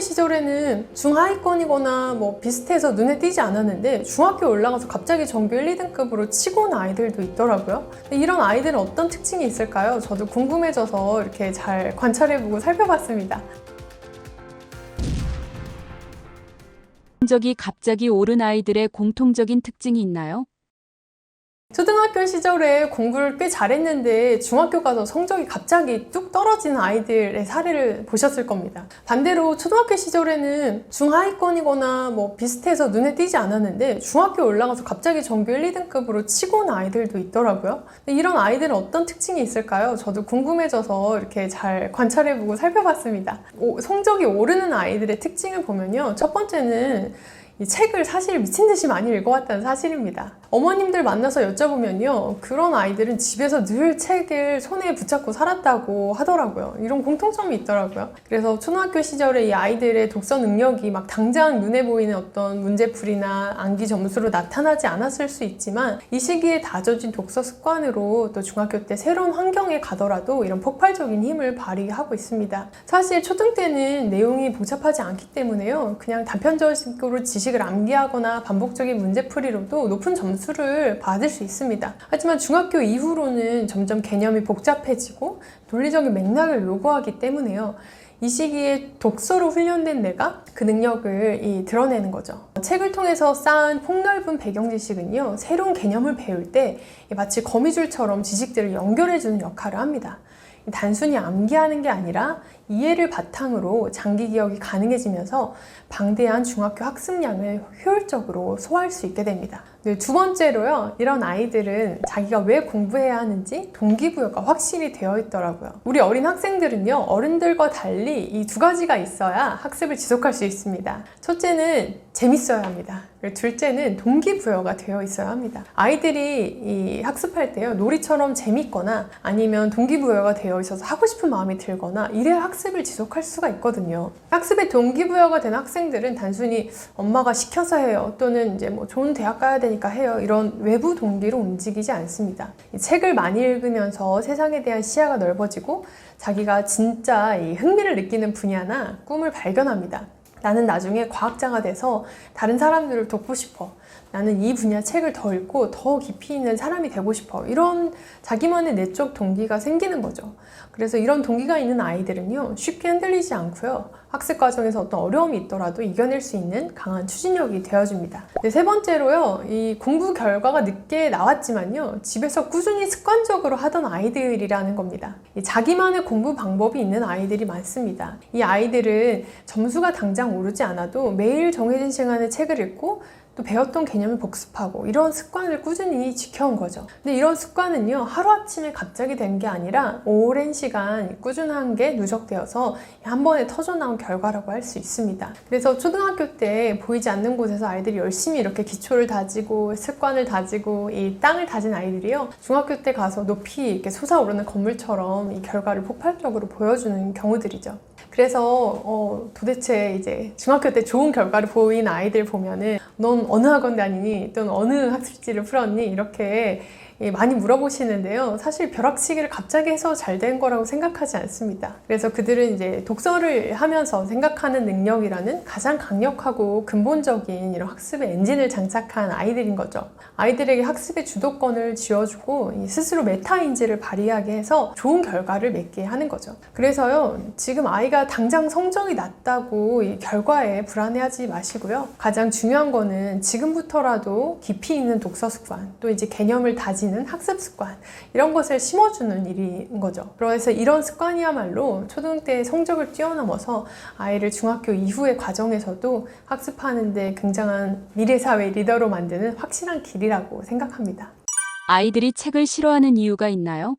시절에는 중하위권이거나 뭐 비슷해서 눈에 띄지 않았는데 중학교 올라가서 갑자기 전교 1, 2등급으로 치고 온 아이들도 있더라고요. 이런 아이들은 어떤 특징이 있을까요? 저도 궁금해져서 이렇게 잘 관찰해보고 살펴봤습니다. 성적이 갑자기 오른 아이들의 공통적인 특징이 있나요? 초등학교 시절에 공부를 꽤 잘했는데 중학교 가서 성적이 갑자기 뚝 떨어지는 아이들의 사례를 보셨을 겁니다. 반대로 초등학교 시절에는 중하위권이거나 뭐 비슷해서 눈에 띄지 않았는데 중학교 올라가서 갑자기 전교 1, 2등급으로 치고 온 아이들도 있더라고요. 이런 아이들은 어떤 특징이 있을까요? 저도 궁금해져서 이렇게 잘 관찰해보고 살펴봤습니다. 성적이 오르는 아이들의 특징을 보면요. 첫 번째는 이 책을 사실 미친 듯이 많이 읽어왔다는 사실입니다. 어머님들 만나서 여쭤보면요, 그런 아이들은 집에서 늘 책을 손에 붙잡고 살았다고 하더라고요. 이런 공통점이 있더라고요. 그래서 초등학교 시절에 이 아이들의 독서 능력이 막 당장 눈에 보이는 어떤 문제풀이나 암기 점수로 나타나지 않았을 수 있지만 이 시기에 다져진 독서 습관으로 또 중학교 때 새로운 환경에 가더라도 이런 폭발적인 힘을 발휘하고 있습니다. 사실 초등 때는 내용이 복잡하지 않기 때문에요, 그냥 단편적으로 지식을 암기하거나 반복적인 문제풀이로도 높은 점수를 받을 수 있습니다. 하지만 중학교 이후로는 점점 개념이 복잡해지고 논리적인 맥락을 요구하기 때문에요. 이 시기에 독서로 훈련된 내가 그 능력을 드러내는 거죠. 책을 통해서 쌓은 폭넓은 배경 지식은요, 새로운 개념을 배울 때 마치 거미줄처럼 지식들을 연결해주는 역할을 합니다. 단순히 암기하는 게 아니라 이해를 바탕으로 장기 기억이 가능해지면서 방대한 중학교 학습량을 효율적으로 소화할 수 있게 됩니다. 두 번째로요, 이런 아이들은 자기가 왜 공부해야 하는지 동기부여가 확실히 되어 있더라고요. 우리 어린 학생들은요, 어른들과 달리 이 두 가지가 있어야 학습을 지속할 수 있습니다. 첫째는 재밌어야 합니다. 둘째는 동기부여가 되어 있어야 합니다. 아이들이 이 학습할 때요, 놀이처럼 재밌거나 아니면 동기부여가 되어 있어서 하고 싶은 마음이 들거나 이래야 학습을 지속할 수가 있거든요. 학습에 동기부여가 된 학생들은 단순히 엄마가 시켜서 해요, 또는 이제 뭐 좋은 대학 가야 되니까 해요, 이런 외부 동기로 움직이지 않습니다. 이 책을 많이 읽으면서 세상에 대한 시야가 넓어지고 자기가 진짜 이 흥미를 느끼는 분야나 꿈을 발견합니다. 나는 나중에 과학자가 돼서 다른 사람들을 돕고 싶어. 나는 이 분야 책을 더 읽고 더 깊이 있는 사람이 되고 싶어. 이런 자기만의 내적 동기가 생기는 거죠. 그래서 이런 동기가 있는 아이들은요, 쉽게 흔들리지 않고요, 학습 과정에서 어떤 어려움이 있더라도 이겨낼 수 있는 강한 추진력이 되어줍니다. 세 번째로요, 이 공부 결과가 늦게 나왔지만요, 집에서 꾸준히 습관적으로 하던 아이들이라는 겁니다. 자기만의 공부 방법이 있는 아이들이 많습니다. 이 아이들은 점수가 당장 오르지 않아도 매일 정해진 시간에 책을 읽고 또 배웠던 개념을 복습하고 이런 습관을 꾸준히 지켜온 거죠. 근데 이런 습관은요, 하루아침에 갑자기 된 게 아니라 오랜 시간 꾸준한 게 누적되어서 한 번에 터져나온 결과라고 할 수 있습니다. 그래서 초등학교 때 보이지 않는 곳에서 아이들이 열심히 이렇게 기초를 다지고 습관을 다지고 이 땅을 다진 아이들이요, 중학교 때 가서 높이 이렇게 솟아오르는 건물처럼 이 결과를 폭발적으로 보여주는 경우들이죠. 그래서 도대체 이제 중학교 때 좋은 결과를 보인 아이들 보면은 넌 어느 학원 다니니? 또는 어느 학습지를 풀었니? 이렇게 많이 물어보시는데요. 사실 벼락치기를 갑자기 해서 잘 된 거라고 생각하지 않습니다. 그래서 그들은 이제 독서를 하면서 생각하는 능력이라는 가장 강력하고 근본적인 이런 학습의 엔진을 장착한 아이들인 거죠. 아이들에게 학습의 주도권을 쥐어주고 스스로 메타인지를 발휘하게 해서 좋은 결과를 맺게 하는 거죠. 그래서요, 지금 아이가 당장 성적이 낮다고 이 결과에 불안해하지 마시고요. 가장 중요한 거는 지금부터라도 깊이 있는 독서 습관, 또 이제 개념을 다지는 학습 습관, 이런 것을 심어주는 일인 거죠. 그래서 이런 습관이야말로 초등 때 성적을 뛰어넘어서 아이를 중학교 이후의 과정에서도 학습하는 데 굉장한 미래사회 리더로 만드는 확실한 길이라고 생각합니다. 아이들이 책을 싫어하는 이유가 있나요?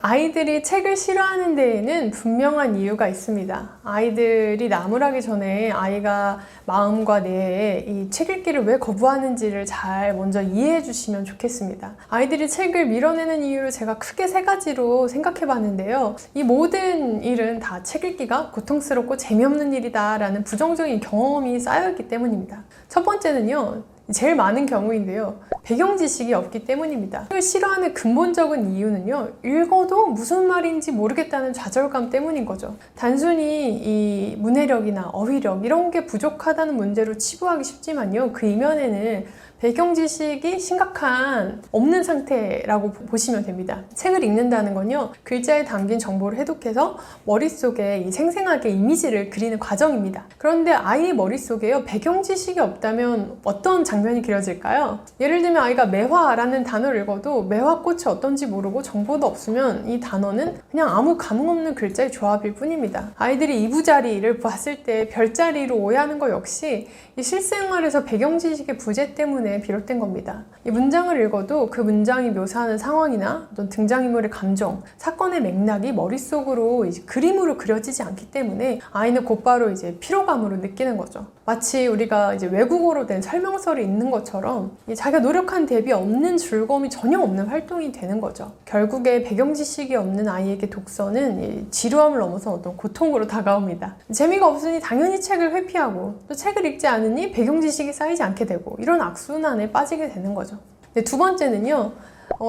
아이들이 책을 싫어하는 데에는 분명한 이유가 있습니다. 아이들이 나무라기 전에 아이가 마음과 뇌에 이 책 읽기를 왜 거부하는지를 잘 먼저 이해해 주시면 좋겠습니다. 아이들이 책을 밀어내는 이유를 제가 크게 3가지로 생각해 봤는데요. 이 모든 일은 다 책 읽기가 고통스럽고 재미없는 일이다 라는 부정적인 경험이 쌓여있기 때문입니다. 첫 번째는요, 제일 많은 경우인데요. 배경 지식이 없기 때문입니다. 책을 싫어하는 근본적인 이유는요, 읽어도 무슨 말인지 모르겠다는 좌절감 때문인 거죠. 단순히 이 문해력이나 어휘력 이런 게 부족하다는 문제로 치부하기 쉽지만요, 그 이면에는 배경 지식이 심각한 없는 상태라고 보시면 됩니다. 책을 읽는다는 건요, 글자에 담긴 정보를 해독해서 머릿속에 이 생생하게 이미지를 그리는 과정입니다. 그런데 아이의 머릿속에요, 배경 지식이 없다면 어떤 장면이 그려질까요? 예를 들면 아이가 매화라는 단어를 읽어도 매화꽃이 어떤지 모르고 정보도 없으면 이 단어는 그냥 아무 감흥 없는 글자의 조합일 뿐입니다. 아이들이 이부자리를 봤을 때 별자리로 오해하는 것 역시 이 실생활에서 배경 지식의 부재 때문에 비롯된 겁니다. 이 문장을 읽어도 그 문장이 묘사하는 상황이나 어떤 등장인물의 감정, 사건의 맥락이 머릿속으로 이제 그림으로 그려지지 않기 때문에 아이는 곧바로 이제 피로감으로 느끼는 거죠. 마치 우리가 이제 외국어로 된 설명서를 읽는 것처럼 자기가 노력한 대비 없는 즐거움이 전혀 없는 활동이 되는 거죠. 결국에 배경 지식이 없는 아이에게 독서는 지루함을 넘어서 어떤 고통으로 다가옵니다. 재미가 없으니 당연히 책을 회피하고, 또 책을 읽지 않으니 배경 지식이 쌓이지 않게 되고, 이런 악순환에 빠지게 되는 거죠. 두 번째는요,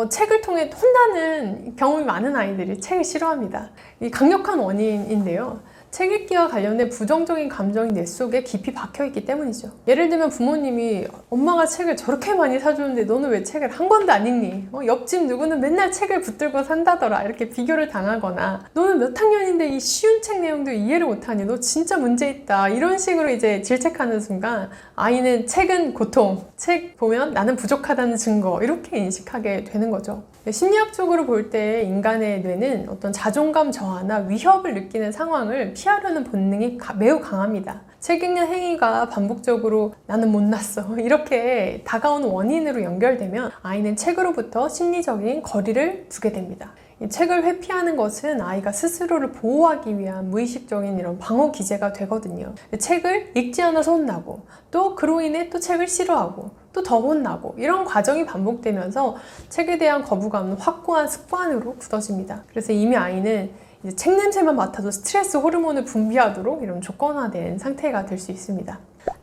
책을 통해 혼나는 경험이 많은 아이들이 책을 싫어합니다. 이 강력한 원인인데요, 책 읽기와 관련된 부정적인 감정이 내 속에 깊이 박혀있기 때문이죠. 예를 들면 부모님이 엄마가 책을 저렇게 많이 사주는데 너는 왜 책을 한 권도 안 읽니? 옆집 누구는 맨날 책을 붙들고 산다더라, 이렇게 비교를 당하거나, 너는 몇 학년인데 이 쉬운 책 내용도 이해를 못하니 너 진짜 문제 있다, 이런 식으로 이제 질책하는 순간 아이는 책은 고통, 책 보면 나는 부족하다는 증거, 이렇게 인식하게 되는 거죠. 심리학적으로 볼 때 인간의 뇌는 어떤 자존감 저하나 위협을 느끼는 상황을 피하려는 본능이 매우 강합니다. 책 읽는 행위가 반복적으로 나는 못났어, 이렇게 다가오는 원인으로 연결되면 아이는 책으로부터 심리적인 거리를 두게 됩니다. 이 책을 회피하는 것은 아이가 스스로를 보호하기 위한 무의식적인 이런 방어 기제가 되거든요. 책을 읽지 않아서 혼나고, 또 그로 인해 또 책을 싫어하고, 또 더 혼나고, 이런 과정이 반복되면서 책에 대한 거부감은 확고한 습관으로 굳어집니다. 그래서 이미 아이는 이제 책 냄새만 맡아도 스트레스 호르몬을 분비하도록 이런 조건화된 상태가 될 수 있습니다.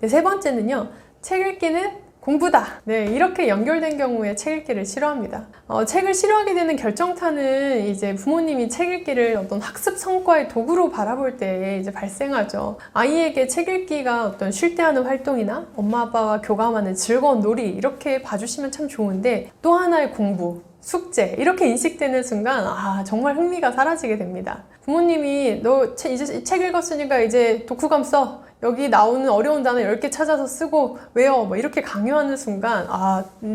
세 번째는요, 책 읽기는 공부다. 이렇게 연결된 경우에 책 읽기를 싫어합니다. 책을 싫어하게 되는 결정타는 이제 부모님이 책 읽기를 어떤 학습 성과의 도구로 바라볼 때 이제 발생하죠. 아이에게 책 읽기가 어떤 쉴 때 하는 활동이나 엄마 아빠와 교감하는 즐거운 놀이, 이렇게 봐주시면 참 좋은데, 또 하나의 공부, 숙제, 이렇게 인식되는 순간 정말 흥미가 사라지게 됩니다. 부모님이 너 이제 책 읽었으니까 이제 독후감 써, 여기 나오는 어려운 단어 10개 찾아서 쓰고 외워, 이렇게 강요하는 순간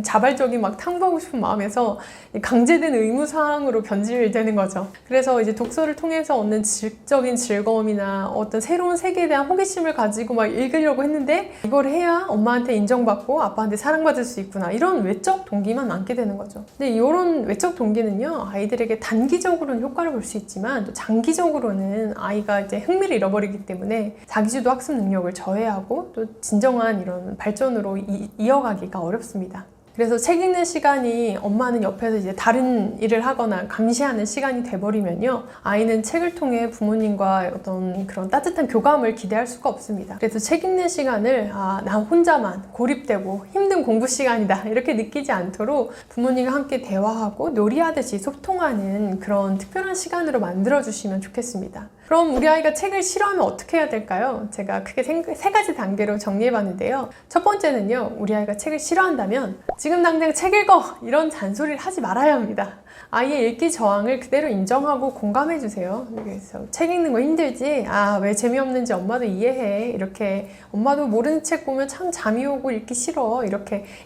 자발적인 막 탐구하고 싶은 마음에서 강제된 의무사항으로 변질되는 거죠. 그래서 이제 독서를 통해서 얻는 질적인 즐거움이나 어떤 새로운 세계에 대한 호기심을 가지고 막 읽으려고 했는데, 이걸 해야 엄마한테 인정받고 아빠한테 사랑받을 수 있구나, 이런 외적 동기만 남게 되는 거죠. 근데 이런 외적 동기는요, 아이들에게 단기적으로는 효과를 볼 수 있지만 또 장기적으로는 아이가 이제 흥미를 잃어버리기 때문에 자기주도 학습 능력을 저해하고 또 진정한 이런 발전으로 이어가기가 어렵습니다. 그래서 책 읽는 시간이 엄마는 옆에서 이제 다른 일을 하거나 감시하는 시간이 돼버리면요, 아이는 책을 통해 부모님과 어떤 그런 따뜻한 교감을 기대할 수가 없습니다. 그래서 책 읽는 시간을 나 혼자만 고립되고 힘든 공부 시간이다, 이렇게 느끼지 않도록 부모님과 함께 대화하고 놀이하듯이 소통하는 그런 특별한 시간으로 만들어주시면 좋겠습니다. 그럼 우리 아이가 책을 싫어하면 어떻게 해야 될까요? 제가 크게 세 가지 단계로 정리해봤는데요. 첫 번째는요, 우리 아이가 책을 싫어한다면 지금 당장 책 읽어, 이런 잔소리를 하지 말아야 합니다. 아이의 읽기 저항을 그대로 인정하고 공감해주세요. 그래서 책 읽는 거 힘들지? 왜 재미없는지 엄마도 이해해. 이렇게 엄마도 모르는 책 보면 참 잠이 오고 읽기 싫어.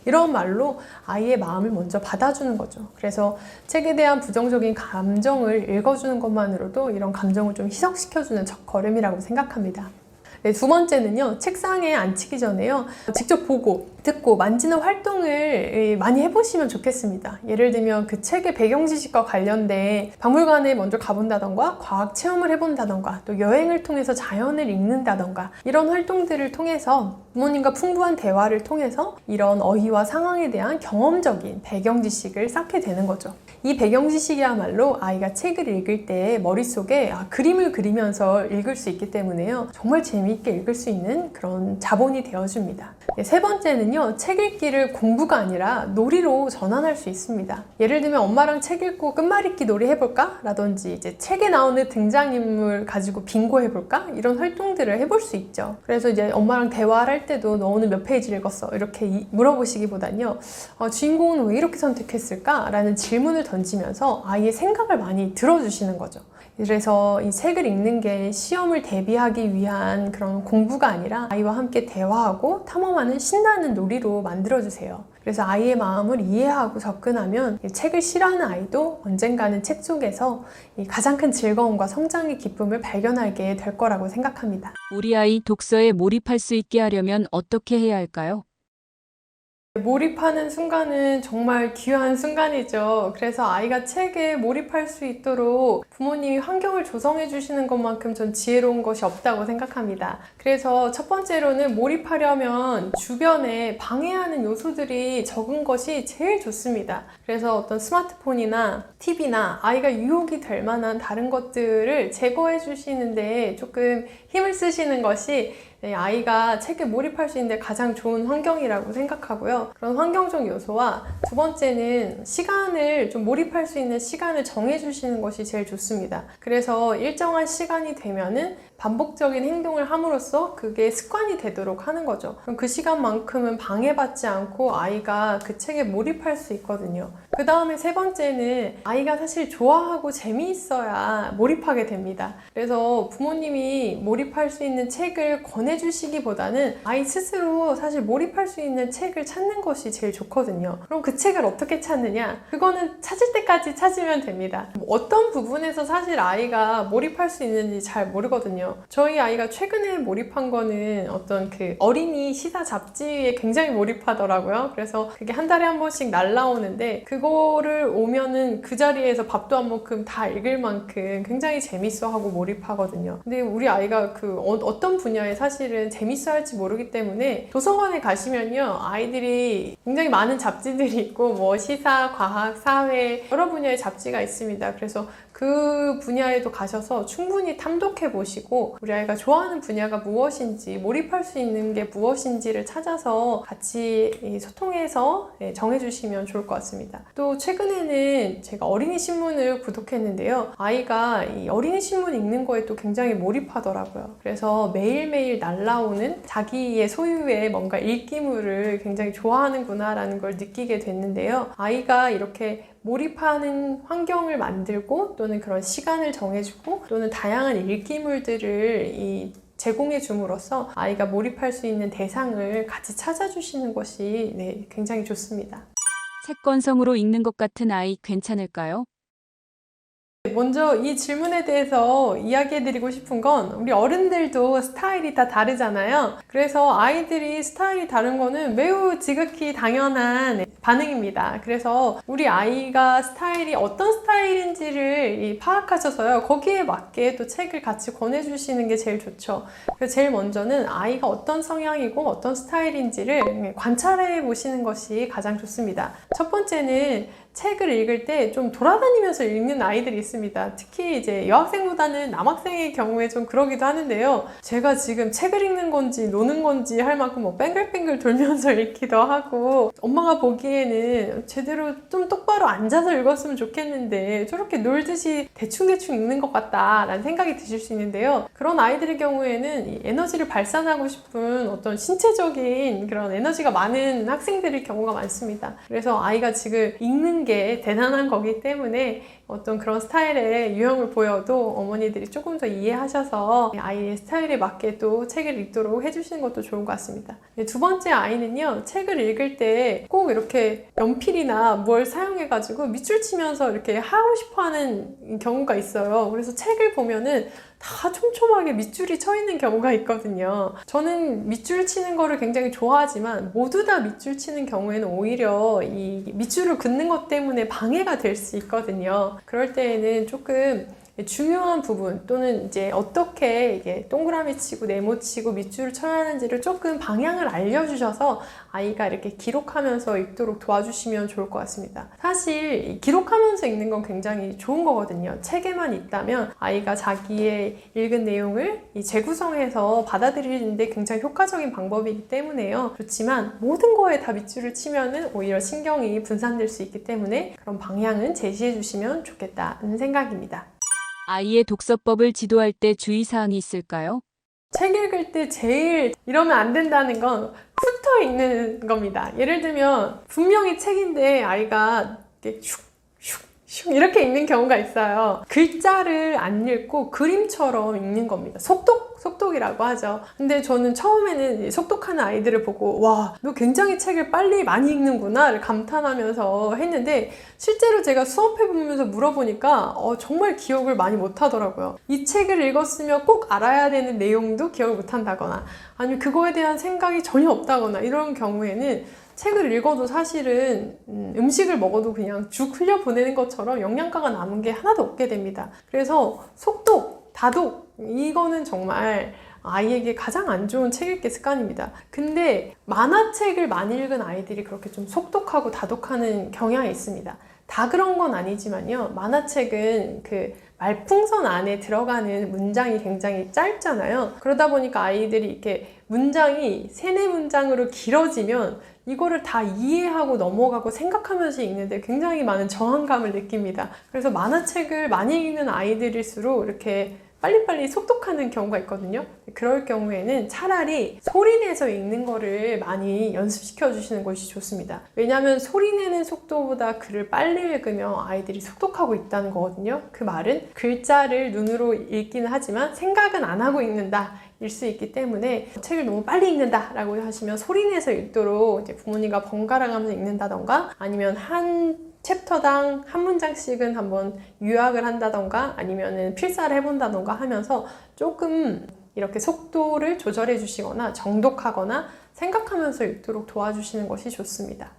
이런 말로 아이의 마음을 먼저 받아주는 거죠. 그래서 책에 대한 부정적인 감정을 읽어주는 것만으로도 이런 감정을 좀 희석시켜주는 첫걸음이라고 생각합니다. 두 번째는요, 책상에 앉히기 전에요, 직접 보고 듣고 만지는 활동을 많이 해보시면 좋겠습니다. 예를 들면 그 책의 배경 지식과 관련된 박물관에 먼저 가본다던가, 과학 체험을 해본다던가, 또 여행을 통해서 자연을 읽는다던가, 이런 활동들을 통해서 부모님과 풍부한 대화를 통해서 이런 어휘와 상황에 대한 경험적인 배경 지식을 쌓게 되는 거죠. 이 배경 지식이야말로 아이가 책을 읽을 때 머릿속에 그림을 그리면서 읽을 수 있기 때문에요, 정말 재미있는 재미있게 읽을 수 있는 그런 자본이 되어줍니다. 세 번째는요, 책 읽기를 공부가 아니라 놀이로 전환할 수 있습니다. 예를 들면 엄마랑 책 읽고 끝말잇기 놀이 해볼까? 라든지 이제 책에 나오는 등장인물 가지고 빙고 해볼까? 이런 활동들을 해볼 수 있죠. 그래서 이제 엄마랑 대화를 할 때도 너 오늘 몇 페이지 읽었어? 이렇게 물어보시기보단요, 주인공은 왜 이렇게 선택했을까? 라는 질문을 던지면서 아이의 생각을 많이 들어주시는 거죠. 그래서 이 책을 읽는 게 시험을 대비하기 위한 그런 공부가 아니라 아이와 함께 대화하고 탐험하는 신나는 놀이로 만들어주세요. 그래서 아이의 마음을 이해하고 접근하면 책을 싫어하는 아이도 언젠가는 책 속에서 가장 큰 즐거움과 성장의 기쁨을 발견하게 될 거라고 생각합니다. 우리 아이 독서에 몰입할 수 있게 하려면 어떻게 해야 할까요? 몰입하는 순간은 정말 귀한 순간이죠. 그래서 아이가 책에 몰입할 수 있도록 부모님이 환경을 조성해 주시는 것만큼 전 지혜로운 것이 없다고 생각합니다. 그래서 첫 번째로는 몰입하려면 주변에 방해하는 요소들이 적은 것이 제일 좋습니다. 그래서 어떤 스마트폰이나 TV나 아이가 유혹이 될 만한 다른 것들을 제거해 주시는데 조금 힘을 쓰시는 것이 아이가 책에 몰입할 수 있는데 가장 좋은 환경이라고 생각하고요. 그런 환경적 요소와 두 번째는 시간을 좀 몰입할 수 있는 시간을 정해주시는 것이 제일 좋습니다. 그래서 일정한 시간이 되면은 반복적인 행동을 함으로써 그게 습관이 되도록 하는 거죠. 그럼 그 시간만큼은 방해받지 않고 아이가 그 책에 몰입할 수 있거든요. 그 다음에 세 번째는 아이가 사실 좋아하고 재미있어야 몰입하게 됩니다. 그래서 부모님이 몰입할 수 있는 책을 권해주시기보다는 아이 스스로 사실 몰입할 수 있는 책을 찾는 것이 제일 좋거든요. 그럼 그 책을 어떻게 찾느냐? 그거는 찾을 때까지 찾으면 됩니다. 어떤 부분에서 사실 아이가 몰입할 수 있는지 잘 모르거든요. 저희 아이가 최근에 몰입한 거는 어떤 그 어린이 시사 잡지에 굉장히 몰입하더라고요. 그래서 그게 한 달에 한 번씩 날라오는데 그거를 오면은 그 자리에서 밥도 한 모금 다 읽을 만큼 굉장히 재밌어하고 몰입하거든요. 근데 우리 아이가 그 어떤 분야에 사실은 재밌어 할지 모르기 때문에 도서관에 가시면요, 아이들이 굉장히 많은 잡지들이 있고 뭐 시사, 과학, 사회 여러 분야의 잡지가 있습니다. 그래서 그 분야에도 가셔서 충분히 탐독해 보시고 우리 아이가 좋아하는 분야가 무엇인지, 몰입할 수 있는 게 무엇인지를 찾아서 같이 소통해서 정해주시면 좋을 것 같습니다. 또 최근에는 제가 어린이 신문을 구독했는데요, 아이가 이 어린이 신문 읽는 거에 또 굉장히 몰입하더라고요. 그래서 매일매일 날라오는 자기의 소유의 뭔가 읽기물을 굉장히 좋아하는구나 라는 걸 느끼게 됐는데요, 아이가 이렇게 몰입하는 환경을 만들고 또는 그런 시간을 정해주고 또는 다양한 읽기물들을 제공해 줌으로써 아이가 몰입할 수 있는 대상을 같이 찾아주시는 것이 굉장히 좋습니다. 책건성으로 읽는 것 같은 아이 괜찮을까요? 먼저 이 질문에 대해서 이야기해드리고 싶은 건 우리 어른들도 스타일이 다 다르잖아요. 그래서 아이들이 스타일이 다른 거는 매우 지극히 당연한 반응입니다. 그래서 우리 아이가 스타일이 어떤 스타일인지를 파악하셔서요, 거기에 맞게 또 책을 같이 권해주시는 게 제일 좋죠. 그래서 제일 먼저는 아이가 어떤 성향이고 어떤 스타일인지를 관찰해 보시는 것이 가장 좋습니다. 첫 번째는 책을 읽을 때 좀 돌아다니면서 읽는 아이들이 있습니다. 특히 이제 여학생보다는 남학생의 경우에 좀 그러기도 하는데요, 제가 지금 책을 읽는 건지 노는 건지 할 만큼 뭐 뱅글뱅글 돌면서 읽기도 하고, 엄마가 보기에는 제대로 좀 똑바로 앉아서 읽었으면 좋겠는데 저렇게 놀듯이 대충대충 읽는 것 같다라는 생각이 드실 수 있는데요, 그런 아이들의 경우에는 이 에너지를 발산하고 싶은 어떤 신체적인 그런 에너지가 많은 학생들의 경우가 많습니다. 그래서 아이가 지금 읽는 게 대단한 거기 때문에 어떤 그런 스타일의 유형을 보여도 어머니들이 조금 더 이해하셔서 아이의 스타일에 맞게 또 책을 읽도록 해주시는 것도 좋은 것 같습니다. 두 번째 아이는요, 책을 읽을 때 꼭 이렇게 연필이나 뭘 사용해가지고 밑줄 치면서 이렇게 하고 싶어 하는 경우가 있어요. 그래서 책을 보면은 다 촘촘하게 밑줄이 쳐 있는 경우가 있거든요. 저는 밑줄 치는 거를 굉장히 좋아하지만 모두 다 밑줄 치는 경우에는 오히려 이 밑줄을 긋는 것 때문에 방해가 될 수 있거든요. 그럴 때에는 조금 중요한 부분 또는 이제 어떻게 이게 동그라미 치고 네모 치고 밑줄을 쳐야 하는지를 조금 방향을 알려주셔서 아이가 이렇게 기록하면서 읽도록 도와주시면 좋을 것 같습니다. 사실 기록하면서 읽는 건 굉장히 좋은 거거든요. 책에만 있다면 아이가 자기의 읽은 내용을 이 재구성해서 받아들이는데 굉장히 효과적인 방법이기 때문에요. 그렇지만 모든 거에 다 밑줄을 치면은 오히려 신경이 분산될 수 있기 때문에 그런 방향은 제시해 주시면 좋겠다는 생각입니다. 아이의 독서법을 지도할 때 주의사항이 있을까요? 책 읽을 때 제일 이러면 안 된다는 건 훑어 읽는 겁니다. 예를 들면 분명히 책인데 아이가 이렇게 슉슉슉 이렇게 읽는 경우가 있어요. 글자를 안 읽고 그림처럼 읽는 겁니다. 속독이라고 하죠. 근데 저는 처음에는 속독하는 아이들을 보고 와, 너 굉장히 책을 빨리 많이 읽는구나를 감탄하면서 했는데 실제로 제가 수업해보면서 물어보니까 정말 기억을 많이 못하더라고요. 이 책을 읽었으면 꼭 알아야 되는 내용도 기억을 못한다거나 아니면 그거에 대한 생각이 전혀 없다거나 이런 경우에는 책을 읽어도 사실은 음식을 먹어도 그냥 죽 흘려보내는 것처럼 영양가가 남은 게 하나도 없게 됩니다. 그래서 속독, 다독 이거는 정말 아이에게 가장 안 좋은 책 읽기 습관입니다. 근데 만화책을 많이 읽은 아이들이 그렇게 좀 속독하고 다독하는 경향이 있습니다. 다 그런 건 아니지만요. 만화책은 그 말풍선 안에 들어가는 문장이 굉장히 짧잖아요. 그러다 보니까 아이들이 이렇게 문장이 3-4문장으로 길어지면 이거를 다 이해하고 넘어가고 생각하면서 읽는데 굉장히 많은 저항감을 느낍니다. 그래서 만화책을 많이 읽는 아이들일수록 이렇게 빨리빨리 속독하는 경우가 있거든요. 그럴 경우에는 차라리 소리내서 읽는 거를 많이 연습시켜 주시는 것이 좋습니다. 왜냐하면 소리내는 속도보다 글을 빨리 읽으면 아이들이 속독하고 있다는 거거든요. 그 말은 글자를 눈으로 읽기는 하지만 생각은 안 하고 읽는다 일 수 있기 때문에 책을 너무 빨리 읽는다 라고 하시면 소리내서 읽도록 이제 부모님과 번갈아 가면서 읽는다던가 아니면 한 챕터당 한 문장씩은 한번 요약을 한다던가 아니면은 필사를 해본다던가 하면서 조금 이렇게 속도를 조절해 주시거나 정독하거나 생각하면서 읽도록 도와주시는 것이 좋습니다.